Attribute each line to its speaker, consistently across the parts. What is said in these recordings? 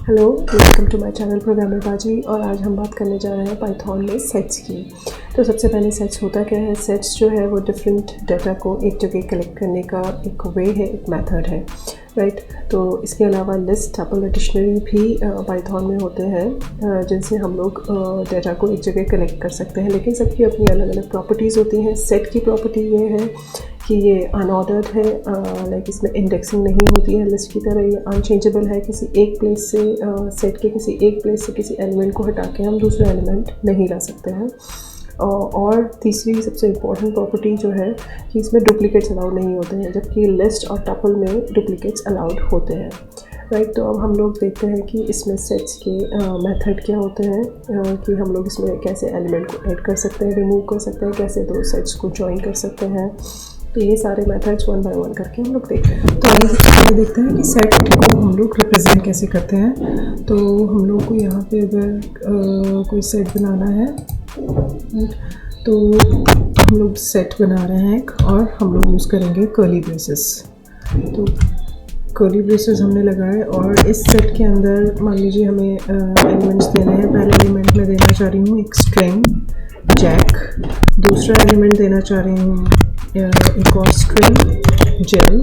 Speaker 1: Hello, welcome to my channel programmer बाजी। और आज हम बात करने जा रहे हैं पाइथन में सेट्स की। तो सबसे पहले सेट्स होता क्या है। सेट्स जो है वो डिफरेंट डाटा को एक जगह कलेक्ट करने का एक वे है, एक मेथड है, राइट। तो इसके अलावा लिस्ट, टपल, डिक्शनरी भी पाइथन में होते हैं जिनसे हम लोग डाटा को एक जगह कलेक्ट कर सकते हैं, लेकिन सबकी अपनी अलग अलग प्रॉपर्टीज़ होती हैं। सेट की प्रॉपर्टी ये है कि ये अनऑर्डर्ड है, लाइक इसमें इंडेक्सिंग नहीं होती है लिस्ट की तरह। ये अनचेंजेबल है, किसी एक प्लेस से सेट के किसी एक प्लेस से किसी एलिमेंट को हटा के हम दूसरा एलिमेंट नहीं ला सकते हैं। और तीसरी सबसे इम्पॉर्टेंट प्रॉपर्टी जो है कि इसमें डुप्लीकेट्स अलाउड नहीं होते हैं, जबकि लिस्ट और टपल में डुप्लीकेट्स अलाउड होते हैं, राइट। तो अब हम लोग देखते हैं कि इसमें सेट्स के मेथड क्या होते हैं, कि हम लोग इसमें कैसे एलिमेंट को ऐड कर सकते हैं, रिमूव कर सकते हैं, कैसे दो सेट्स को ज्वाइन कर सकते हैं। तो ये सारे मेथड्स वन बाय वन करके हम लोग देखते हैं। तो आइए सबसे पहले देखते हैं कि सेट को हम लोग रिप्रेजेंट कैसे करते हैं। तो हम लोग को यहाँ पे अगर कोई सेट बनाना है तो हम लोग सेट बना रहे हैं और हम लोग यूज़ करेंगे कर्ली ब्रेसेस। तो कर्ली ब्रेसेस हमने लगाए और इस सेट के अंदर मान लीजिए हमें एलिमेंट्स देने हैं। पहले एलिमेंट में देना चाह रही हूँ एक स्ट्रिंग जैक, दूसरा एलिमेंट देना चाह रही हूँ एक और स्ट्रिंग जेल,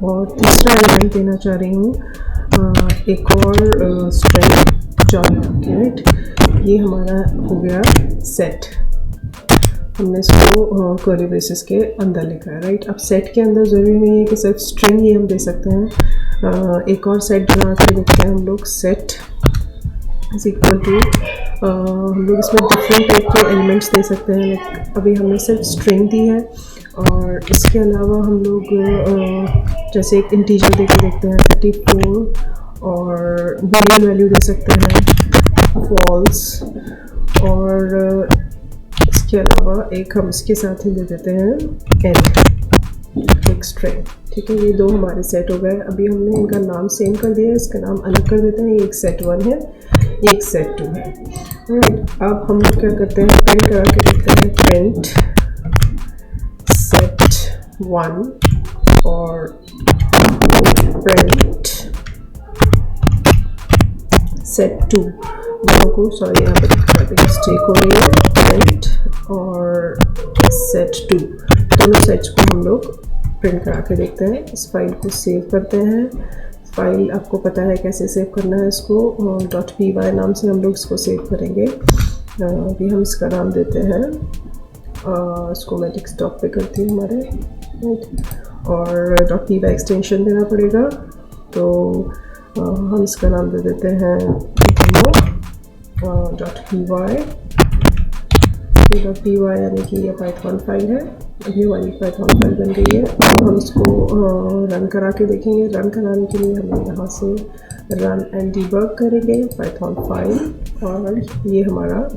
Speaker 1: और तीसरा एलिमेंट देना चाह रही हूँ एक और स्ट्रिंग जॉन, राइट। ये हमारा हो गया सेट। हमने इसको कर्ली ब्रेसेस के अंदर लिखा है, राइट। अब सेट के अंदर ज़रूरी नहीं है कि सिर्फ स्ट्रिंग ही हम दे सकते हैं। एक और सेट बना के देखते हैं हम लोग। सेट इज इक्वल टू, हम लोग इसमें डिफरेंट टाइप के एलिमेंट्स दे सकते हैं। लाइक अभी हमने सिर्फ स्ट्रिंग दी है, और इसके अलावा हम लोग जैसे एक इंटीजर दे के देखते हैं 34, और बूलियन वैल्यू दे सकते हैं फॉल्स, और इसके अलावा एक हम इसके साथ ही दे देते हैं एंड, एक स्ट्रिंग, ठीक है। ये दो हमारे सेट हो गए। अभी हमने इनका नाम सेम कर दिया है, इसका नाम अलग कर देते हैं। ये एक सेट 1 है, ये एक सेट 2 है, राइट। अब हम लोग क्या करते हैं, प्रिंट करा के देखते हैं प्रिंट सेट 1 और प्रिंट सेट 2। दोनों को, सॉरी यहाँ पे मिस्टेक हो रही है, प्रिंट और सेट 2 दोनों सेट्स को हम लोग प्रिंट करा के देखते हैं। इस फाइल को सेव करते हैं। फाइल आपको पता है कैसे सेव करना है इसको, .py नाम से हम लोग इसको सेव करेंगे। अभी हम इसका नाम देते हैं, इसको मैं डेस्कटॉप पे करती हूँ हमारे, और .py एक्सटेंशन देना पड़ेगा। तो हम इसका नाम दे देते हैं .py यानी कि ये पाइथन फाइल है। अभी हमारी पाइथन फाइल बन गई है। अब हम इसको रन करा के देखेंगे। रन कराने के लिए हम यहाँ से रन एंड डिबग करेंगे पाइथन फाइल, और ये हमारा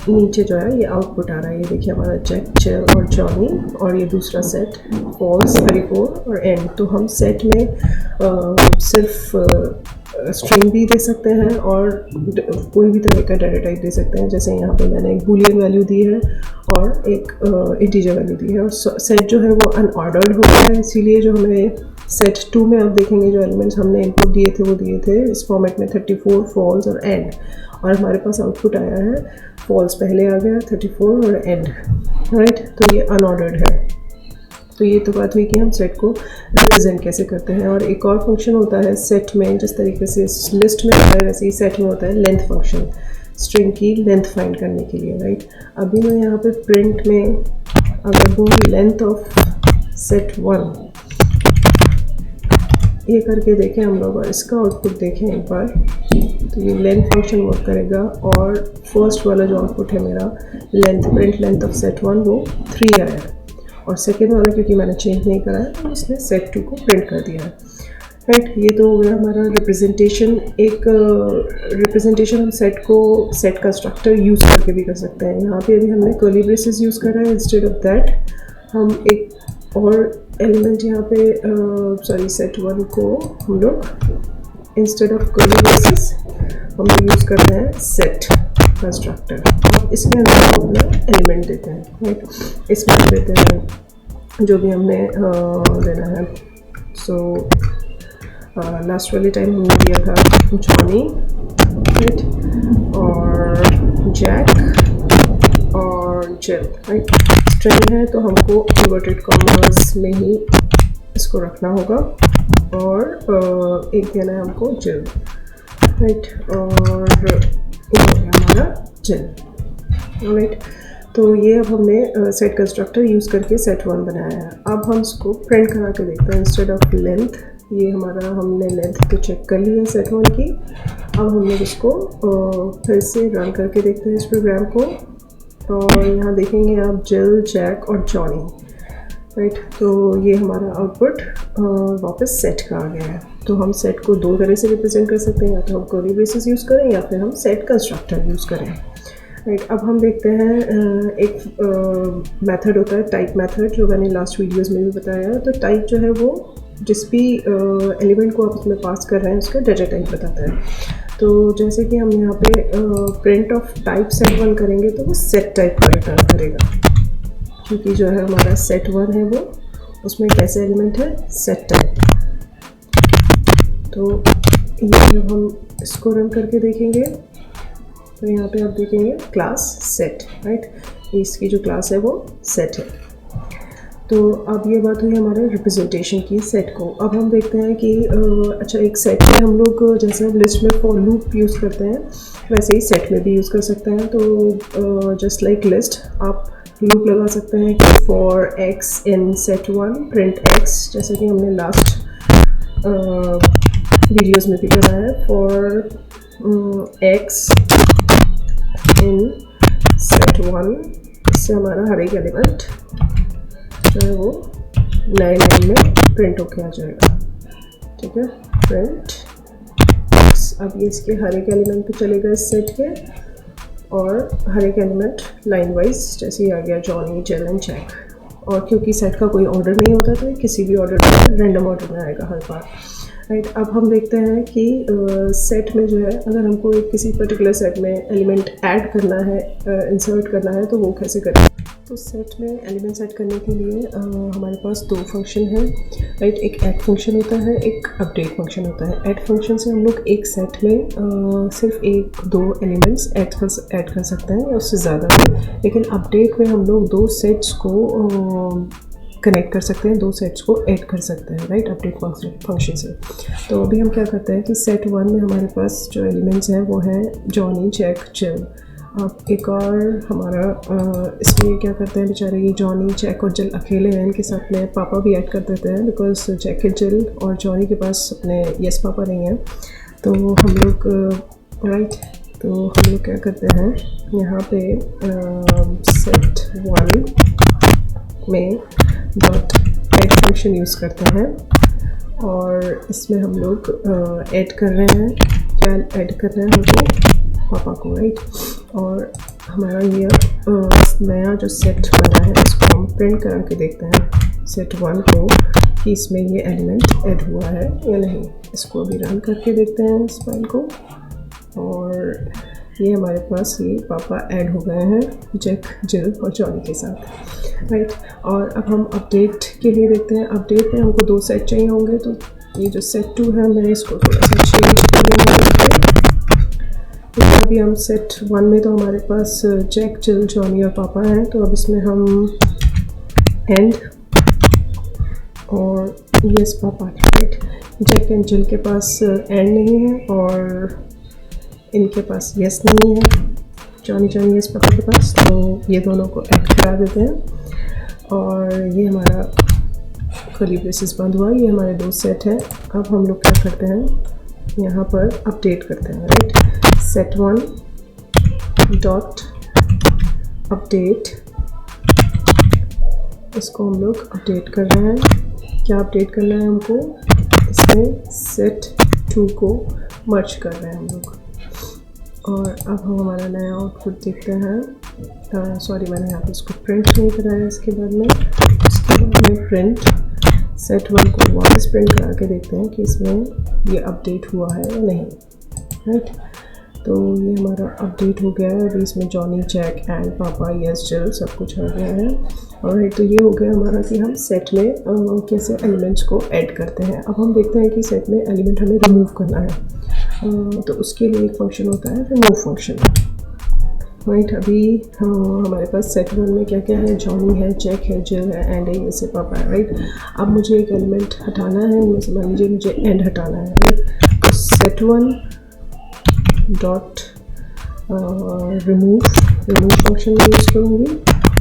Speaker 1: नीचे जो है ये आउटपुट आ रहा है। ये देखिए हमारा जैक, चेल और जॉनी, और ये दूसरा सेट फॉल्स, 34 और एंड। तो हम सेट में सिर्फ स्ट्रिंग भी दे सकते हैं और कोई भी तरह का डाटा टाइप दे सकते हैं। जैसे यहाँ पे मैंने एक बूलियन वैल्यू दी है और एक इंटीजर वैल्यू दी है। और सेट जो है वो अनऑर्डर्ड होता है, इसीलिए जो हमें सेट 2 में आप देखेंगे जो एलिमेंट्स हमने इनपुट दिए थे वो दिए थे इस फॉर्मेट में 34, फॉल्स और एंड, और हमारे पास आउटपुट आया है फॉल्स पहले आ गया, 34 और एंड, राइट। तो ये अनऑर्डर्ड है। तो ये तो बात हुई कि हम सेट को रिप्रेजेंट कैसे करते हैं। और एक और फंक्शन होता है सेट में, जिस तरीके से लिस्ट में होता है वैसे ही सेट में होता है लेंथ फंक्शन, स्ट्रिंग की लेंथ फाइंड करने के लिए, राइट। अभी मैं यहाँ पे प्रिंट में अगर वो लेंथ ऑफ सेट 1 ये करके देखें हम लोग, और इसका आउटपुट देखें एक बार, तो ये लेंथ फंक्शन वर्क करेगा। और फर्स्ट वाला जो आउटपुट है मेरा length, print length of set 1 वो 3 आया है, और सेकेंड वाला क्योंकि मैंने चेंज नहीं करा है तो इसने सेट 2 को प्रिंट कर दिया है, राइट। ये तो हो गया हमारा रिप्रेजेंटेशन। एक रिप्रेजेंटेशन हम सेट का स्ट्रक्चर यूज़ करके भी कर सकते हैं। यहाँ पे अभी हमने कर्ली ब्रेसेस यूज़ करा है। इंस्टेड ऑफ दैट हम एक और एलिमेंट यहाँ पे सॉरी सेट 1 को हम लोग इंस्टेड ऑफ कर्ली ब्रेसेस हम लोग यूज़ करते हैं सेट कंस्ट्रक्टर, और इसके अंदर हम अपना एलिमेंट देते हैं, राइट। इसमें देते हैं जो भी हमने देना है। सो लास्ट वाले टाइम हमने दिया था जॉनी, राइट, और जैक और जिल, राइट। स्ट्रिंग है तो हमको इन्वर्टेड कॉमर्स में ही इसको रखना होगा, और एक देना है हमको जिल, राइट, और ये हो गया हमारा जिल, राइट। तो ये अब हमने सेट कंस्ट्रक्टर यूज़ करके सेट 1 बनाया है। अब हम इसको प्रिंट करा के देखते हैं। इंस्टेड ऑफ लेंथ, ये हमारा हमने लेंथ तो चेक कर ली है सेट 1 की। अब हम लोग इसको फिर से रन करके देखते हैं इस प्रोग्राम को, और यहाँ देखेंगे आप जिल, जैक और जॉनी, राइट। तो ये हमारा आउटपुट वापस सेट का आ गया है। तो हम सेट को दो तरह से रिप्रेजेंट कर सकते हैं, या तो हम कर्ली ब्रेसेस यूज़ करें या फिर हम सेट कंस्ट्रक्टर यूज़ करें, राइट। अब हम देखते हैं एक मेथड होता है टाइप मेथड, जो मैंने लास्ट वीडियोस में भी बताया। तो टाइप जो है वो जिस भी एलिमेंट को आप उसमें पास कर रहे हैं उसका डाटा टाइप बताता है। तो जैसे कि हम यहाँ पे प्रिंट ऑफ टाइप सेट 1 करेंगे तो वो सेट टाइप का रिटर्न करेगा, क्योंकि जो है हमारा सेट 1 है वो उसमें कैसे एलिमेंट है, सेट टाइप। तो ये जब हम इसको रन करके देखेंगे तो यहाँ पे आप देखेंगे क्लास सेट, राइट। इसकी जो क्लास है वो सेट है। तो अब ये बात हुई हमारे रिप्रेजेंटेशन की सेट को। अब हम देखते हैं कि अच्छा, एक सेट में हम लोग जैसे हम लिस्ट में फॉर लूप यूज़ करते हैं वैसे ही सेट में भी यूज़ कर सकते हैं। तो जस्ट लाइक लिस्ट, आप लूप लगा सकते हैं कि for x in set 1 print x, जैसे कि हमने लास्ट वीडियोस में भी करा है, फॉर एक्स इन सेट 1। इससे हमारा हर एक एलिमेंट जो है वो नए लाइन में प्रिंट होके आ जाएगा, ठीक है। प्रिंट एक्स, अब ये इसके हर एक एलिमेंट पे चलेगा इस सेट के, और हर एक एलिमेंट लाइन वाइज जैसे ही आ गया जॉनी, जिल एंड जैक। और क्योंकि सेट का कोई ऑर्डर नहीं होता तो किसी भी ऑर्डर में रैंडम ऑर्डर में आएगा हर बार, राइट। अब हम देखते हैं कि सेट में जो है अगर हमको एक किसी पर्टिकुलर सेट में एलिमेंट ऐड करना है, इंसर्ट करना है, तो वो कैसे करें। तो सेट में एलिमेंट ऐड करने के लिए हमारे पास दो फंक्शन है, राइट। एक ऐड फंक्शन होता है, एक अपडेट फंक्शन होता है। ऐड फंक्शन से हम लोग एक सेट में सिर्फ एक दो एलिमेंट्स ऐड कर सकते हैं या उससे ज़्यादा भी, लेकिन अपडेट में हम लोग दो सेट्स को कनेक्ट कर सकते हैं, दो सेट्स को ऐड कर सकते हैं, राइट, अपडेट फंक्शन से। तो अभी हम क्या करते हैं कि सेट 1 में हमारे पास जो एलिमेंट्स हैं वो हैं जॉनी, जैक, जिल। अब एक और हमारा इसमें क्या करते हैं बेचारे, ये जॉनी, जैक और जिल अकेले हैं, इनके साथ में पापा भी ऐड कर देते हैं, बिकॉज जैक, जिल और जॉनी के पास अपने यस पापा नहीं हैं। तो हम लोग राइट, तो हम लोग क्या करते हैं यहाँ पे सेट 1 में डॉट ऐड फंक्शन यूज़ करते हैं, और इसमें हम लोग ऐड कर रहे हैं, क्या ऐड कर रहे हैं हमको, पापा को, राइट। और हमारा ये नया जो सेट बना है इसको हम प्रिंट करा के देखते हैं सेट 1 को कि इसमें ये एलिमेंट ऐड हुआ है या नहीं। इसको अभी रन करके देखते हैं इस फाइल को, और ये हमारे पास ये पापा ऐड हो गए हैं जैक, जिल और जॉनी के साथ, राइट। और अब हम अपडेट के लिए देखते हैं। अपडेट में हमको दो सेट चाहिए होंगे, तो ये जो सेट 2 है मैं इसको थोड़ा सा चेंज करेंगे। तो अभी हम सेट 1 में तो हमारे पास जैक, जिल, जॉनी और पापा हैं, तो अब इसमें हम एंड और yes papa, right. Jack and जिल के पास एंड नहीं है और इनके पास यस नहीं है, जॉनी, यस पापा के पास, तो ये दोनों को ऐड करा देते हैं और ये हमारा कर्ली ब्रेसेस बंद हुआ। ये हमारे दो सेट हैं। अब हम लोग क्या करते हैं, यहाँ पर अपडेट करते हैं, राइट। सेट 1 डॉट अपडेट, इसको हम लोग अपडेट कर रहे हैं। क्या अपडेट करना है हमको, इसमें सेट 2 को मर्ज कर रहे हैं हम लोग। और अब हम हमारा नया आउटपुट देखते हैं। सॉरी, मैंने यहाँ पे इसको प्रिंट नहीं कराया। इसके बाद में प्रिंट सेट 1 को वापस प्रिंट करा के देखते हैं कि इसमें ये अपडेट हुआ है या नहीं, राइट। तो ये हमारा अपडेट हो गया है। अभी इसमें जॉनी, जैक एंड पापा, यस, जिल सब कुछ आ गया है। और तो ये हो गया हमारा कि हम सेट में कैसे एलिमेंट्स को ऐड करते हैं। अब हम देखते हैं कि सेट में एलिमेंट हमें रिमूव करना है, तो उसके लिए एक फंक्शन होता है रिमूव फंक्शन, राइट। अभी हमारे पास सेट 1 में क्या क्या है, जॉनी है, जैक है, जिल है, एंड है, जैसे पापा है, राइट। अब मुझे एक एलिमेंट हटाना है, उनमें से मान लीजिए मुझे एंड हटाना है, राइट। तो सेट 1 डॉट रिमूव फंक्शन में यूज़ करूँगी,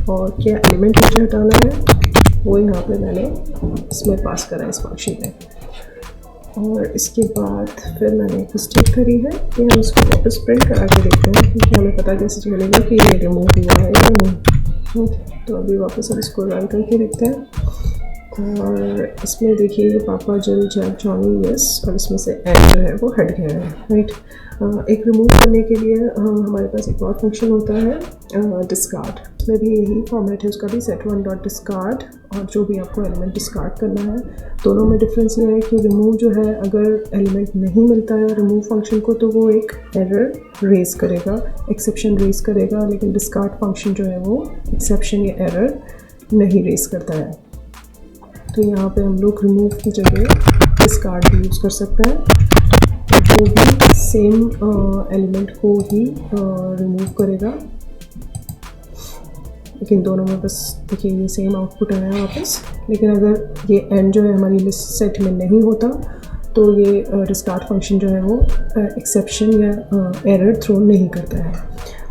Speaker 1: और क्या एलिमेंट मुझे हटाना है वो यहाँ पे मैंने इसमें पास करा है इस फंक्शन में। और इसके बाद फिर मैंने एक मिस्टेक करी है कि हम इसको वापस प्रिंट करा के देखते हैं, क्योंकि हमें पता कैसे चलेगा कि ये रिमूव हुआ है या नहीं। तो अभी वापस हम इसको रन करके देखते हैं, और इसमें देखिए ये पापा, जिल, जैक, जॉनी, यस, और इसमें से एंड जो है वो हट गया है, राइट। एक रिमूव करने के लिए हमारे पास एक और फंक्शन होता है डिस्कार्ड। इसमें भी यही फॉर्मेट है उसका भी, सेट 1 डॉट डिस्कार्ड, और जो भी आपको एलिमेंट डिस्कार्ड करना है। दोनों में डिफरेंस ये है कि रिमूव जो है, अगर एलिमेंट नहीं मिलता है रिमूव फंक्शन को, तो वो एक एरर रेज करेगा, एक्सेप्शन रेज करेगा, लेकिन डिस्कार्ड फंक्शन जो है वो एक्सेप्शन या एरर नहीं रेज करता है। तो यहाँ पे हम लोग रिमूव की जगह डिस्कार्ड भी यूज़ कर सकते हैं, वो भी सेम एलिमेंट को ही रिमूव करेगा, लेकिन दोनों में बस देखिए ये सेम आउटपुट आया वापस। लेकिन अगर ये एंड जो है हमारी लिस्ट सेट में नहीं होता, तो ये डिस्कार्ड फंक्शन जो है वो एक्सेप्शन या एरर थ्रो नहीं करता है,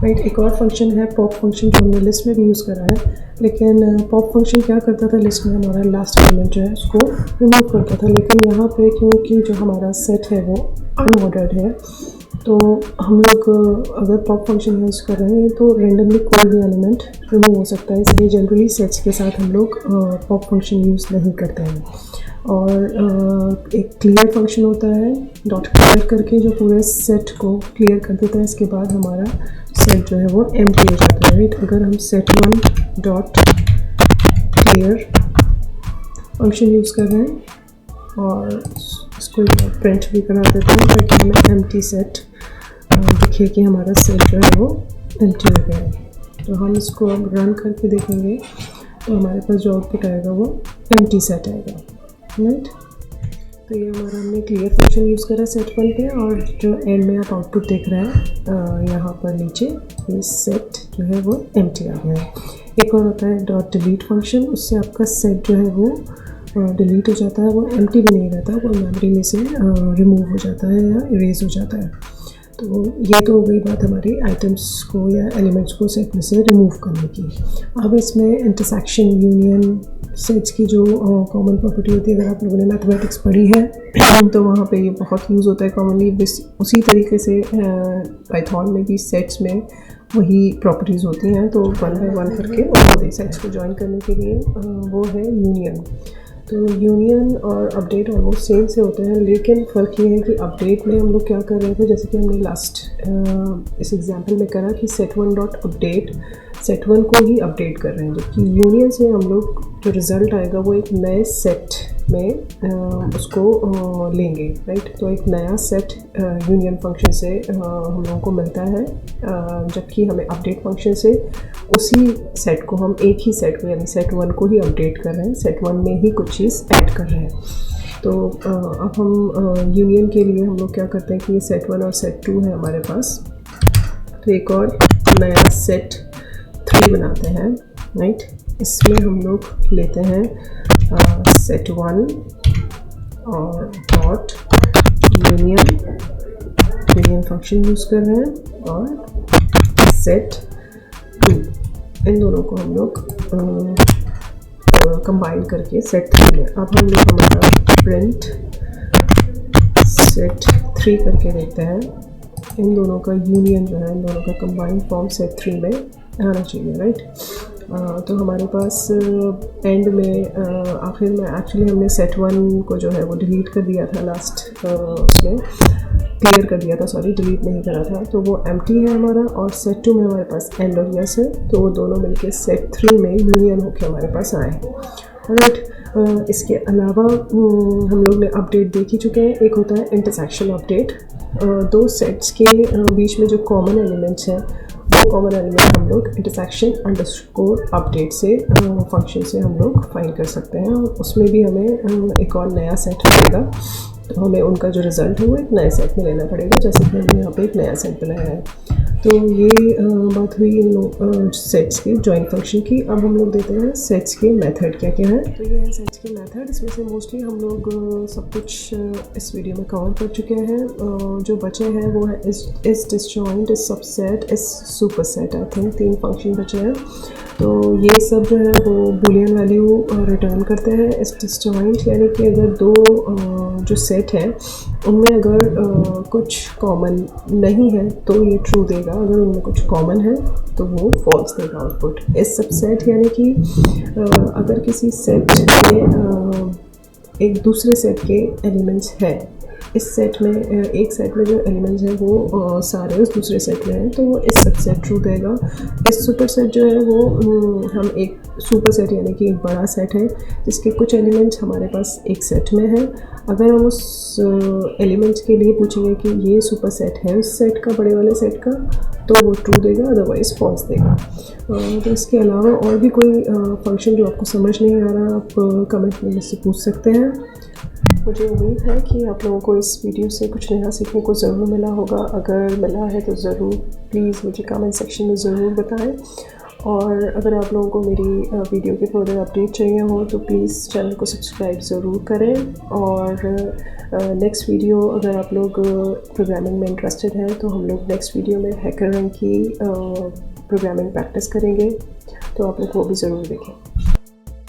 Speaker 1: राइट। एक और फंक्शन है पॉप फंक्शन, जो हमने लिस्ट में भी यूज़ करा है, लेकिन पॉप फंक्शन क्या करता था, लिस्ट में हमारा लास्ट एलिमेंट जो है उसको रिमूव करता था। लेकिन यहाँ पे क्योंकि जो हमारा सेट है वो अनऑर्डर्ड है, तो हम लोग अगर पॉप फंक्शन यूज़ कर रहे हैं तो रेंडमली कोई भी एलिमेंट रिमूव हो सकता है, इसलिए जनरली सेट्स के साथ हम लोग पॉप फंक्शन यूज़ नहीं करते हैं। और एक क्लियर फंक्शन होता है डॉट क्लियर करके, जो पूरे सेट को क्लियर कर देता है। इसके बाद हमारा सेट जो है वो एम्प्टी हो जाता है, राइट। अगर हम set 1 dot clear function use कर रहे हैं, और इसको प्रिंट भी करा देते हैं ताकि हमें एम्प्टी सेट दिखे कि हमारा सेट जो है वो एम्प्टी हो गया है। तो हम इसको अब रन करके देखेंगे, तो हमारे पास जो आउटपुट आएगा वो एम्प्टी सेट आएगा, राइट। तो ये हमारा हमने क्लियर फंक्शन यूज़ करा सेट 1 पे, और जो एंड में आप आउटपुट देख रहे हैं यहाँ पर नीचे, ये सेट जो है वो एम्प्टी आ गया है। एक और होता है डॉट डिलीट फंक्शन, उससे आपका सेट जो है वो डिलीट हो जाता है, वो एम्प्टी भी नहीं रहता, वो मेमोरी में से रिमूव हो जाता है या इरेज हो जाता है। तो ये तो हो गई बात हमारी आइटम्स को या एलिमेंट्स को सेट में से रिमूव करने की। अब इसमें इंटरसेक्शन, यूनियन, सेट्स की जो कॉमन प्रॉपर्टी होती है, अगर आप लोगों ने मैथमेटिक्स पढ़ी है तो वहाँ पे ये बहुत यूज़ होता है कॉमनली। उसी तरीके से पाइथन में भी सेट्स में वही प्रॉपर्टीज़ होती हैं, तो 1 बाय 1 करके और सेट्स को ज्वाइन करने के लिए वो है यूनियन। तो यूनियन और अपडेट ऑलमोस्ट सेम से होते हैं, लेकिन फ़र्क ये है कि अपडेट में हम लोग क्या कर रहे थे, जैसे कि हमने लास्ट इस एग्जांपल में करा कि सेट 1 डॉट अपडेट सेट 1 को ही अपडेट कर रहे हैं, जबकि यूनियन से हम लोग जो रिज़ल्ट आएगा वो एक नए सेट में उसको लेंगे, राइट। तो एक नया सेट यूनियन फंक्शन से हम लोगों को मिलता है, जबकि हमें अपडेट फंक्शन से उसी सेट को, हम एक ही सेट को यानी सेट 1 को ही अपडेट कर रहे हैं, सेट 1 में ही कुछ चीज़ ऐड कर रहे हैं। तो अब हम यूनियन के लिए हम लोग क्या करते हैं कि ये सेट 1 और सेट 2 है हमारे पास, तो एक और नया सेट 3 बनाते हैं, राइट। इसमें हम लोग लेते हैं सेट 1 और डॉट यूनियन फंक्शन यूज़ कर रहे हैं, और सेट 2, इन दोनों को हम लोग कंबाइन करके सेट 3 में। अब हम लोग हमारा प्रिंट सेट 3 करके देखते हैं, इन दोनों का यूनियन जो है, इन दोनों का कंबाइंड फॉर्म सेट 3 में आना चाहिए, राइट। तो हमारे पास एंड में आखिर में एक्चुअली हमने सेट 1 को जो है वो डिलीट कर दिया था, लास्ट उसमें क्लियर कर दिया था, सॉरी डिलीट नहीं करा था, तो वो एम्प्टी है हमारा, और सेट 2 में हमारे पास एंड और यस है, तो वो दोनों मिलके सेट 3 में यूनियन होकर हमारे पास आए हैं, राइट। इसके अलावा हम लोग ने अपडेट देख ही चुके हैं, एक होता है इंटरसेक्शन अपडेट। दो सेट्स के बीच में जो कॉमन एलिमेंट्स हैं वो कॉमन एलिमेंट हम लोग इंटरसेक्शन अंडरस्कोर अपडेट से फंक्शन से हम लोग फाइंड कर सकते हैं, और उसमें भी हमें एक और नया सेट मिलेगा। तो हमें उनका जो रिज़ल्ट है वो एक नए सेट में लेना पड़ेगा, जैसे कि हमने यहाँ पे एक नया सेट बनाया है। तो ये बात हुई इन सेट्स के जॉइंट फंक्शन की। अब हम लोग देते हैं सेट्स के मेथड क्या क्या है। तो ये है सेट्स के मेथड। इसमें से मोस्टली हम लोग सब कुछ इस वीडियो में कवर कर चुके हैं। जो बचे हैं वो है इस डिसजॉइंट, इस सबसेट, इस सुपरसेट। आई थिंक 3 फंक्शन बचे हैं। तो ये सब जो है वो बूलियन वैल्यू रिटर्न करते हैं। इस डिसजॉइंट यानी कि अगर दो जो सेट हैं उनमें अगर कुछ कॉमन नहीं है तो ये ट्रू देगा, अगर उनमें कुछ कॉमन है तो वो फॉल्स देगा आउटपुट। इस सबसेट यानी कि अगर किसी सेट में एक दूसरे सेट के एलिमेंट्स हैं, इस सेट में एक सेट में जो एलिमेंट्स हैं वो सारे उस दूसरे सेट में हैं, तो वो इस सबसेट ट्रू देगा। इस सुपर सेट जो है वो हम एक सुपर सेट यानी कि एक बड़ा सेट है जिसके कुछ एलिमेंट्स हमारे पास एक सेट में हैं। अगर हम उस एलिमेंट्स के लिए पूछेंगे कि ये सुपर सेट है उस सेट का, बड़े वाले सेट का, तो वो ट्रू देगा, अदरवाइज़ फॉल्स देगा। तो इसके अलावा और भी कोई फंक्शन जो आपको समझ नहीं आ रहा, आप कमेंट में मुझसे पूछ सकते हैं। मुझे उम्मीद है कि आप लोगों को इस वीडियो से कुछ नया सीखने को ज़रूर मिला होगा। अगर मिला है तो ज़रूर प्लीज़ मुझे कमेंट सेक्शन में ज़रूर बताएं, और अगर आप लोगों को मेरी वीडियो के फर्दर अपडेट चाहिए हो तो प्लीज़ चैनल को सब्सक्राइब ज़रूर करें। और नेक्स्ट वीडियो, अगर आप लोग प्रोग्रामिंग में इंटरेस्टेड हैं तो हम लोग नेक्स्ट वीडियो में हैकर रंग की प्रोग्रामिंग प्रैक्टिस करेंगे, तो आप लोग वो भी ज़रूर देखें।